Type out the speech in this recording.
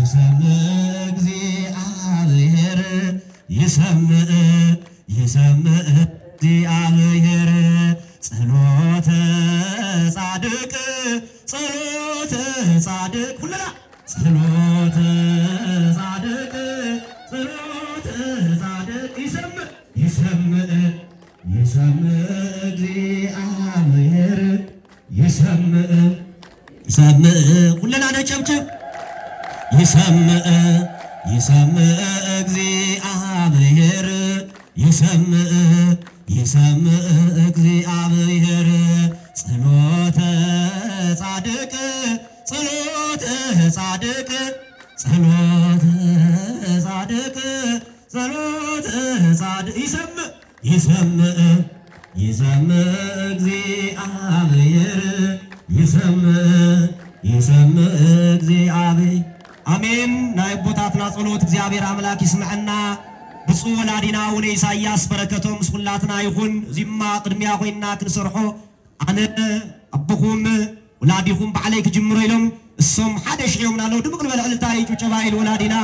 ይሰምዕ እግዚአብሔር ይሰምዕ እግዚአብሔር ጸሎተ ጻድቅ ሁላ ጸሎተ ጻድቅ ይሰምዕ እግዚአብሔር ይሰምዕ ሁላ ነጨብጭብ ይሰምዕ እግዚአብሔር ይሰምዕ እግዚአብሔር ጸሎተ ጻድቅ ይሰምዕ እግዚአብሔር ይሰምዕ እግዚአብሔር አሜን። ናይ ቦታትና ጸሎት እግዚአብሔር አምላክ ይስምዐና። ብፁዕ ወላዲና ወነ ኢሳያስ በረከቶም ምስኩላትና ይኹን። ዚማ ቅድሚያ ኮይና ክንሰርሖ አነ አብኹም ወላዲኹም ባዕለይ ክጅምሮ ኢሎም እሶም ሓደ ሽዒዮም ናለው ድምቅ ዝበለ ዕልልታ ይጭብጨባ ኢል ወላዲና